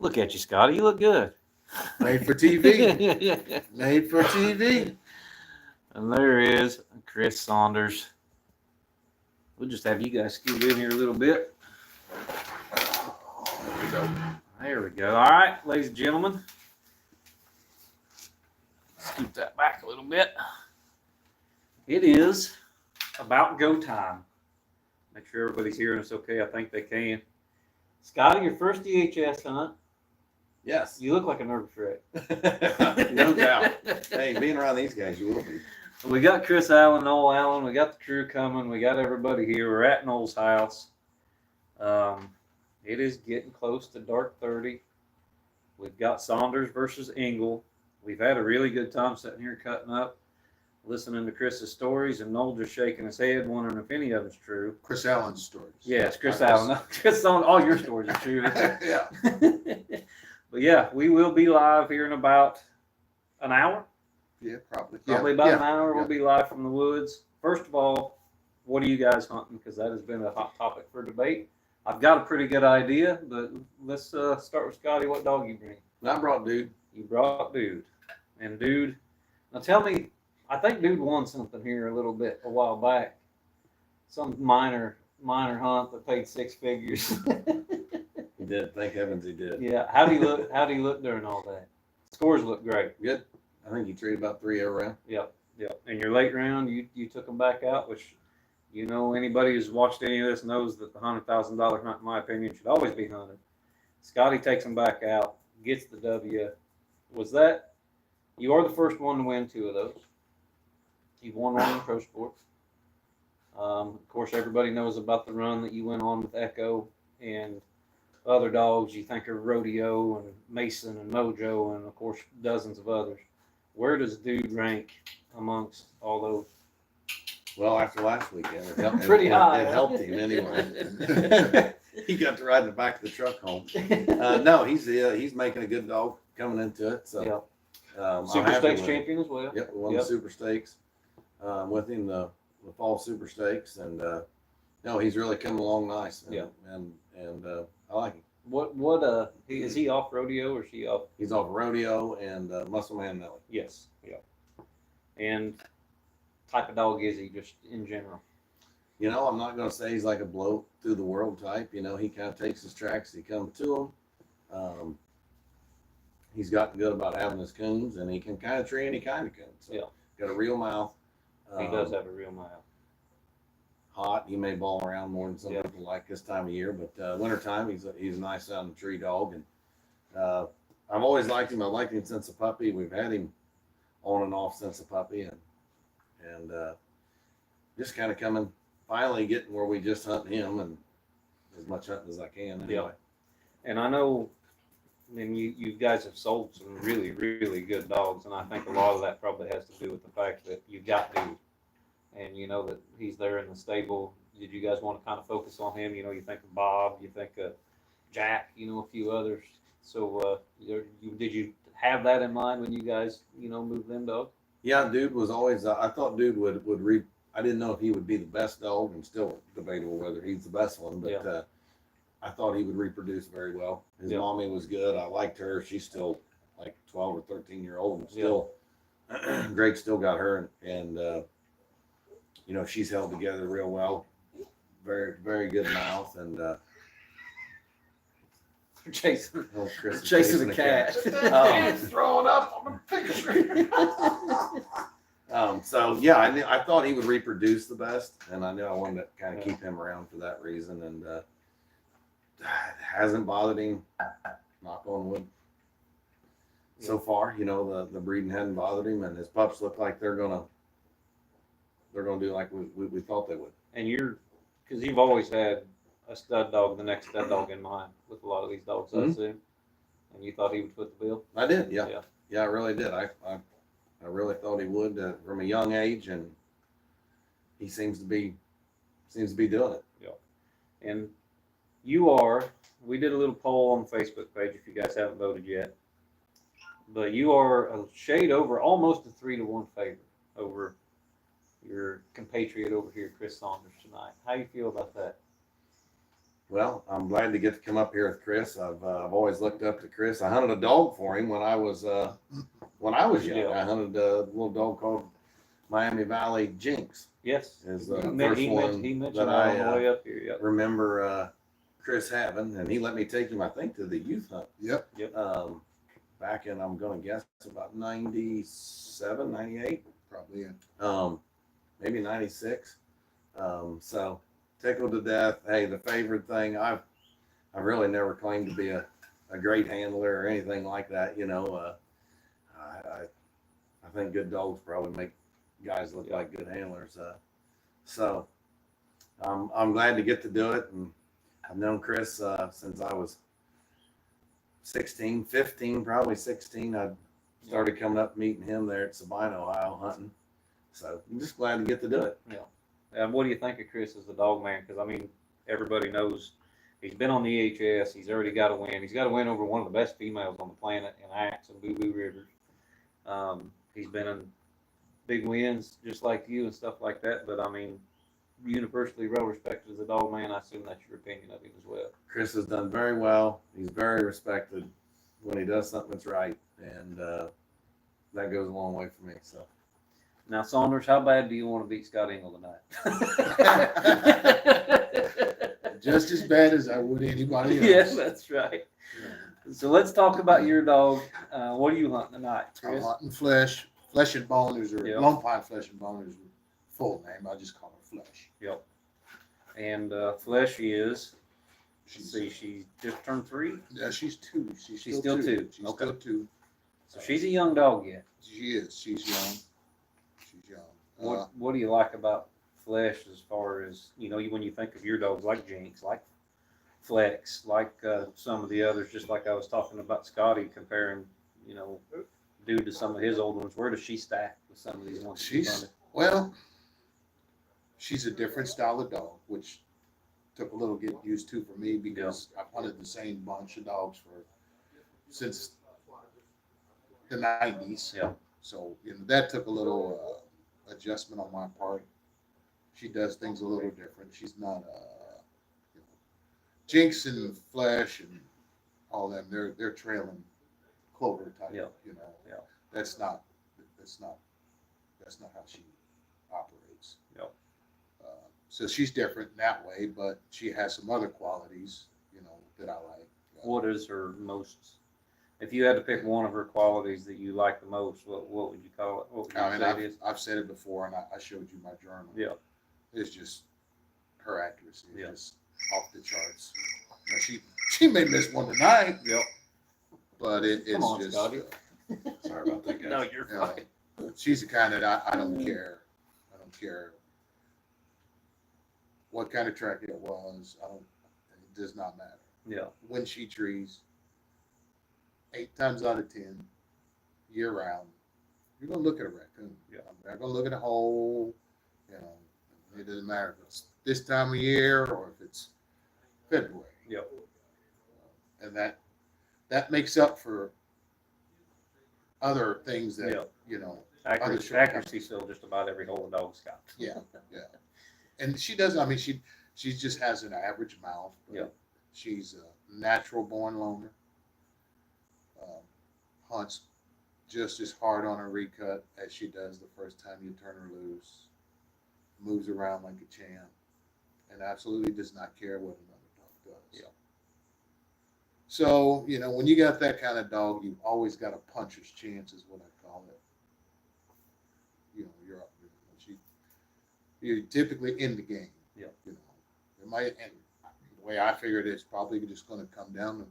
Look at you, Scotty. You look good. Made for TV. Made for TV. And there is Chris Saunders. We'll just have you guys scoot in here a little bit. There we go. There we go. All right, ladies and gentlemen. Scoot that back a little bit. It is about go time. Make sure everybody's hearing us okay. I think they can. Scotty, your first DHS hunt. Yes. You look like a nervous wreck. No doubt. Hey, being around these guys, you will be. We got Chris Allen, Noel Allen. We got the crew coming. We got everybody here. We're at Noel's house. It is getting close to dark 30. We've got Saunders versus Engle. We've had a really good time sitting here cutting up, listening to Chris's stories, and Noel just shaking his head, wondering if any of it's true. Chris Allen's stories. Yes, Chris Allen. Chris, all your stories are true. Yeah. But yeah, we will be live here in about an hour. Yeah, probably. Probably about an hour. We'll be live from the woods. First of all, what are you guys hunting? Because that has been a hot topic for debate. I've got a pretty good idea, but let's start with Scotty. What dog you bring? I brought Dude. You brought Dude. And Dude, now tell me, I think Dude won something here a little bit a while back. Some minor hunt that paid 6 figures. He did. Thank heavens he did. Yeah. How do you look? How do you look during all that? Scores look great. Good. I think he traded about 3 every round. Yep. And your late round, you took them back out, which, you know, anybody who's watched any of this knows that the $100,000 hunt, in my opinion, should always be hunted. Scotty takes them back out, gets the W. Was that? You are the first one to win 2 of those. You've won one in Pro Sports. Of course, everybody knows about the run that you went on with Echo and other dogs. You think of Rodeo and Mason and Mojo and, of course, dozens of others. Where does Dude rank amongst all those? Well, after last weekend, it helped. Pretty high. It helped him anyway. He got to ride in the back of the truck home. No, he's making a good dog coming into it. So. Yep. I'm Super happy Stakes with him. champion as well. Yep, we won the Super Stakes with him, the fall Super Stakes, and no, he's really coming along nice. And, and I like him. What is he off Rodeo or is he off? He's off Rodeo and Muscle Man Nelly. Yes, yeah. And type of dog is he just in general? You know, I'm not going to say he's like a blow through the world type. You know, he kind of takes his tracks. He comes to them. He's gotten good about having his coons, and he can kind of tree any kind of coon. So Yeah. Got a real mouth. He does have a real mouth. Hot. He may ball around more than some people like this time of year, but wintertime, he's a nice sounding tree dog. And I've always liked him. I liked him since a puppy. We've had him on and off since a puppy, and just kind of coming, finally getting where we just hunt him and as much hunting as I can anyway. Yeah. And I know, I mean, you guys have sold some really, really good dogs, and I think a lot of that probably has to do with the fact that you got Dude, and you know that he's there in the stable. Did you guys want to kind of focus on him? You know, you think of Bob, you think of Jack, you know, a few others. So did you have that in mind when you guys, you know, moved them dogs? Yeah, Dude was always, I thought Dude would I didn't know if he would be the best dog, and still debatable whether he's the best one, but I thought he would reproduce very well. His mommy was good. I liked her. She's still like 12 or 13-year-old, and still, Greg still got her, and you know, she's held together real well. Very, very good mouth, and Chasing Chris is chasing a cat. He's throwing up on the picture. So yeah, I thought he would reproduce the best, and I knew I wanted to kind of keep him around for that reason, and it hasn't bothered him, knock on wood. So far, you know, the breeding hadn't bothered him, and his pups look like they're gonna do like we thought they would. And because you've always had a stud dog, the next stud dog in mind with a lot of these dogs, I assume. And you thought he would foot the bill? I did, yeah. I really did. I really thought he would from a young age, and he seems to be doing it. Yeah. And we did a little poll on the Facebook page if you guys haven't voted yet. But you are a shade over, almost a 3-1 favorite over your compatriot over here, Chris Saunders, tonight. How do you feel about that? Well, I'm glad to get to come up here with Chris. I've always looked up to Chris. I hunted a dog for him when I was young. Yeah. I hunted a little dog called Miami Valley Jinx. Yes. Is he the men- first he one mentioned, he mentioned that that I on the way up here. Yep. remember Chris having, and he let me take him, I think, to the youth hunt. Yep. Back in, I'm going to guess, about 97, 98. Probably. Yeah. Maybe 96. So tickled to death. Hey, the favorite thing, I've really never claimed to be a great handler or anything like that. You know, I think good dogs probably make guys look like good handlers. So I'm glad to get to do it. And I've known Chris since I was 16, 15, probably 16. I started coming up meeting him there at Sabine, Ohio, hunting. So I'm just glad to get to do it. Yeah. And what do you think of Chris as the dog man? Because, I mean, everybody knows he's been on the EHS. He's already got a win. He's got a win over one of the best females on the planet in Axe and Boo Boo Rivers. He's been in big wins just like you and stuff like that. But, I mean, universally well respected as a dog man. I assume that's your opinion of him as well. Chris has done very well. He's very respected when he does something that's right. And that goes a long way for me. So. Now, Saunders, how bad do you want to beat Scott Engle tonight? Just as bad as I would anybody else. Yes, that's right. So let's talk about your dog. What are you hunting tonight, I'm Chris? hunting flesh and boners, or Yep. Lone Pine flesh and boners. Full name, I just call her Flesh. Yep. And Flesh is, let's She's see, she just turned 3. Yeah, she's 2. She's still two. She's Okay. still 2. So she's a young dog yet. She is. She's young. She's young. What do you like about Flesh as far as, you know, when you think of your dogs like Jinx, like Flex, like some of the others, just like I was talking about Scotty, comparing, you know, due to some of his old ones, where does she stack with some of these ones? that you've hunted? Well, she's a different style of dog, which took a little get used to for me because I've hunted the same bunch of dogs since the 90s. Yeah. So, you know, that took a little adjustment on my part. She does things a little different. She's not you know, Jinx and Flesh and all them. They're trailing clover type. Yeah. You know. Yeah. That's not how she operates. Yep. So she's different in that way, but she has some other qualities, you know, that I like. What is her most, if you had to pick one of her qualities that you like the most, what would you call it? What would you I mean, say it is? I've said it before, and I showed you my journal. Yeah. It's just her accuracy is Yeah. just off the charts. Now, she may miss one tonight, Yep. but it's Come on, just. Scotty. Sorry about that, guys. No, you're You know, fine. she's the kind that I don't care. I don't care what kind of track it was. It does not matter. Yeah. When she trees, 8 times out of 10, year round, you're gonna look at a raccoon. Yeah. I'm not gonna look at a hole. You know, it doesn't matter if it's this time of year or if it's February. Yep. And that makes up for other things that Yep. you know. Accuracy still just about every hole a dog's got. Yeah. And she doesn't. I mean, she just has an average mouth. But Yeah. She's a natural born loner. Hunts just as hard on a recut as she does the first time you turn her loose. Moves around like a champ, and absolutely does not care what another dog does. Yeah. So, you know, when you got that kind of dog, you've always got a puncher's chance, is what I call it. You know, you're typically in the game. Yeah. You know, it might, and the way I figured it's probably just going to come down to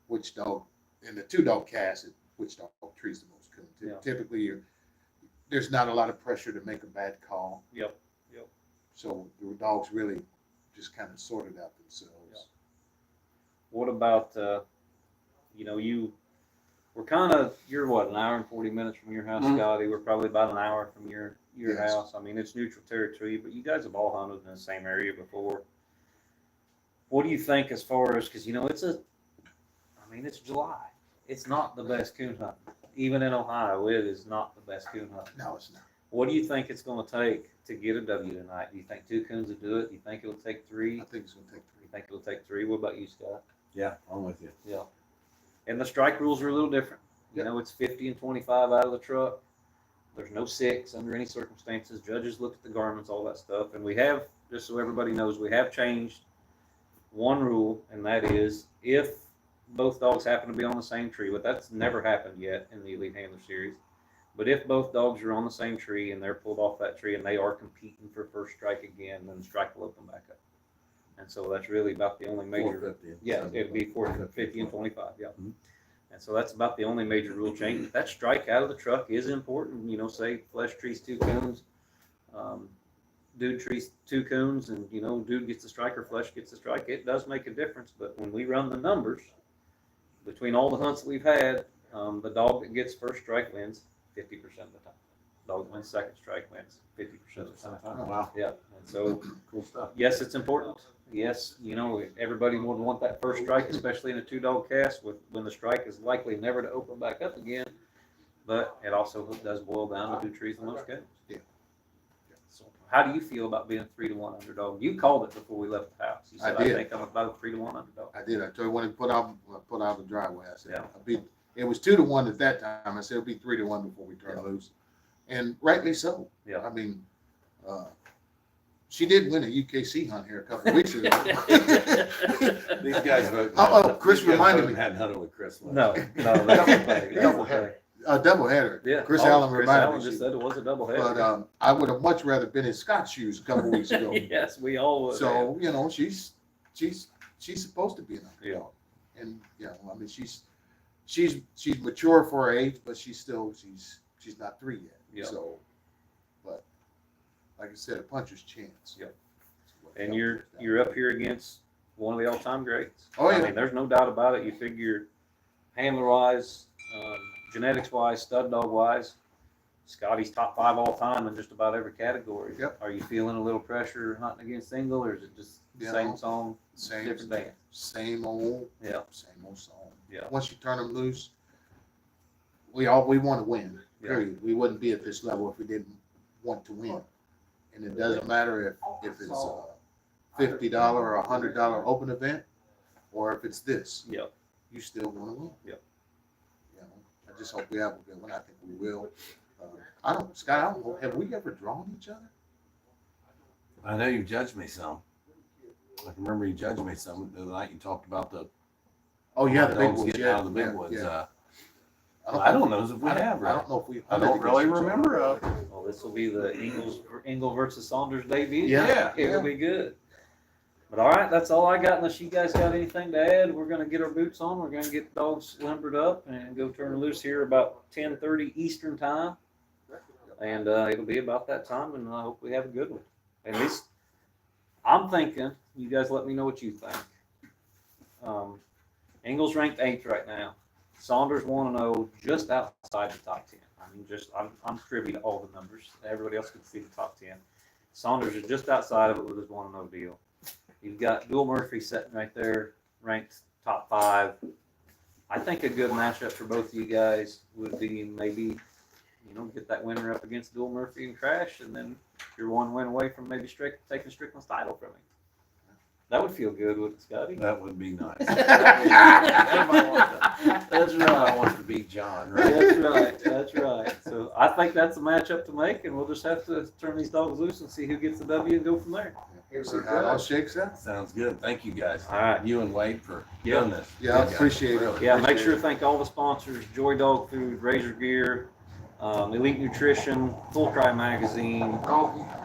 which dog in the 2-dog cast, which dog trees the most coon. Yeah. Typically, there's not a lot of pressure to make a bad call. Yep. So the dogs really just kind of sorted out themselves. Yeah. What about, you know, you're what, an hour and 40 minutes from your house, Mhm. Scotty? We're probably about an hour from your Yes. house. I mean, it's neutral territory, but you guys have all hunted in the same area before. What do you think as far as, because, you know, it's July. It's not the best coon hunting. Even in Ohio, it is not the best coon hunting. No, it's not. What do you think it's going to take to get a W tonight? Do you think 2 coons will do it? Do you think it'll take 3? I think it's going to take 3. You think it'll take 3? What about you, Scott? Yeah, I'm with you. Yeah. And the strike rules are a little different. You know, it's 50 and 25 out of the truck. There's no 6 under any circumstances. Judges look at the garments, all that stuff. And we have, just so everybody knows, we have changed one rule, and that is if both dogs happen to be on the same tree, but that's never happened yet in the Elite Handler Series. But if both dogs are on the same tree and they're pulled off that tree and they are competing for first strike again, then the strike will open back up. And so that's really about the only major. 450. Yeah, it'd be 450 and 25. Yeah. Mm-hmm. And so that's about the only major rule change. That strike out of the truck is important. You know, say flesh trees 2 coons, dude trees 2 coons, and you know, dude gets the strike or flesh gets the strike. It does make a difference. But when we run the numbers between all the hunts we've had, the dog that gets first strike wins 50% of the time. Dog that wins second strike wins 50% of the time. Oh, wow. Yeah. And so, Cool stuff. yes, it's important. Yes, you know, everybody would want that first strike, especially in a 2-dog cast when the strike is likely never to open back up again. But it also does boil down to 2 trees in most cases. Yeah. So how do you feel about being 3-1 underdog? You called it before we left the house. You said, I did. think I'm about a 3-1 underdog. I did. I told you when he put out the driveway. I said, Yeah. it was 2-1 at that time. I said it'll be 3-1 before we turn loose, and rightly so. Yeah. I mean, she did win a UKC hunt here a couple of weeks ago. These guys vote. Chris reminded me. Hadn't hunted with Chris. No, that's okay. Double header. A double header. Yeah. Chris Allen Chris reminded Allen me. just said it was a double header. But I would have much rather been in Scott's shoes a couple of weeks ago. Yes, we all would. So you know, she's supposed to be an underdog, Yeah. and you know, I mean, she's mature for her age, but she's not 3 yet. Yeah. So, but like I said, a puncher's chance. Yep. And you're up here against one of the all-time greats. Oh, yeah. I mean, there's no doubt about it. You figure handler-wise, genetics-wise, stud dog-wise, Scotty's top 5 all-time in just about every category. Yep. Are you feeling a little pressure hunting against Engle, or is it just You same know, song, Same different dance? same old song. Yeah. Once you turn them loose, we want to win. Yeah. Period. We wouldn't be at this level if we didn't want to win. And it doesn't matter if it's a $50 or $100 open event, or if it's this. Yep. You still want to win. Yep. You know, I just hope we have a good one. I think we will. Scott, I don't know. Have we ever drawn each other? I know you judged me some. I can remember you judged me some the night you talked about the Oh yeah, the big dogs ones. getting Yeah, out of the big yeah, ones. yeah. I don't know if we have. I don't know if we. I don't really remember. Well, this will be the Engle versus Saunders debut. Yeah. It'll be good. But all right, that's all I got. Unless you guys got anything to add, we're going to get our boots on. We're going to get the dogs limbered up and go turn loose here about 10:30 Eastern time. And it'll be about that time, and I hope we have a good one. At least I'm thinking. You guys let me know what you think. Engle's ranked 8th right now. Saunders 1-0, just outside the top 10. I mean, I'm privy to all the numbers. Everybody else can see the top 10. Saunders is just outside of it with his 1-0 deal. You've got Bill Murphy sitting right there, ranked top 5. I think a good matchup for both of you guys would be maybe, get that winner up against Bill Murphy and Crash, and then you're one win away from maybe taking Strickland's title from him. That would feel good, wouldn't it, Scotty? That would be nice. That's I right. want to beat John, right? That's right. So I think that's a matchup to make, and we'll just have to turn these dogs loose and see who gets the W and go from there. See how it all shakes out. Sounds good. Thank you guys. All right. You and Wade for Yeah. doing this. Yeah, I Good guys. appreciate it. Really. Yeah, make Appreciate sure to it. thank all the sponsors: Joy Dog Food, Razor Gear, Elite Nutrition, Full Cry Magazine,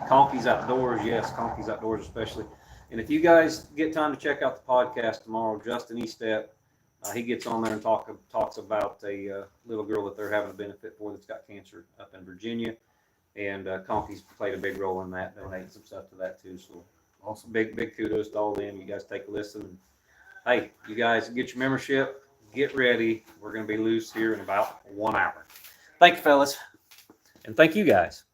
Conky's Outdoors. Yes, Conky's Outdoors especially. And if you guys get time to check out the podcast tomorrow, Justin Estep, he gets on there and talks about a little girl that they're having a benefit for that's got cancer up in Virginia. And Conky's played a big role in that, donating some stuff to that too. So Awesome. big kudos to all of them. You guys take a listen. Hey, you guys get your membership, get ready. We're going to be loose here in about 1 hour. Thank you, fellas. And thank you guys.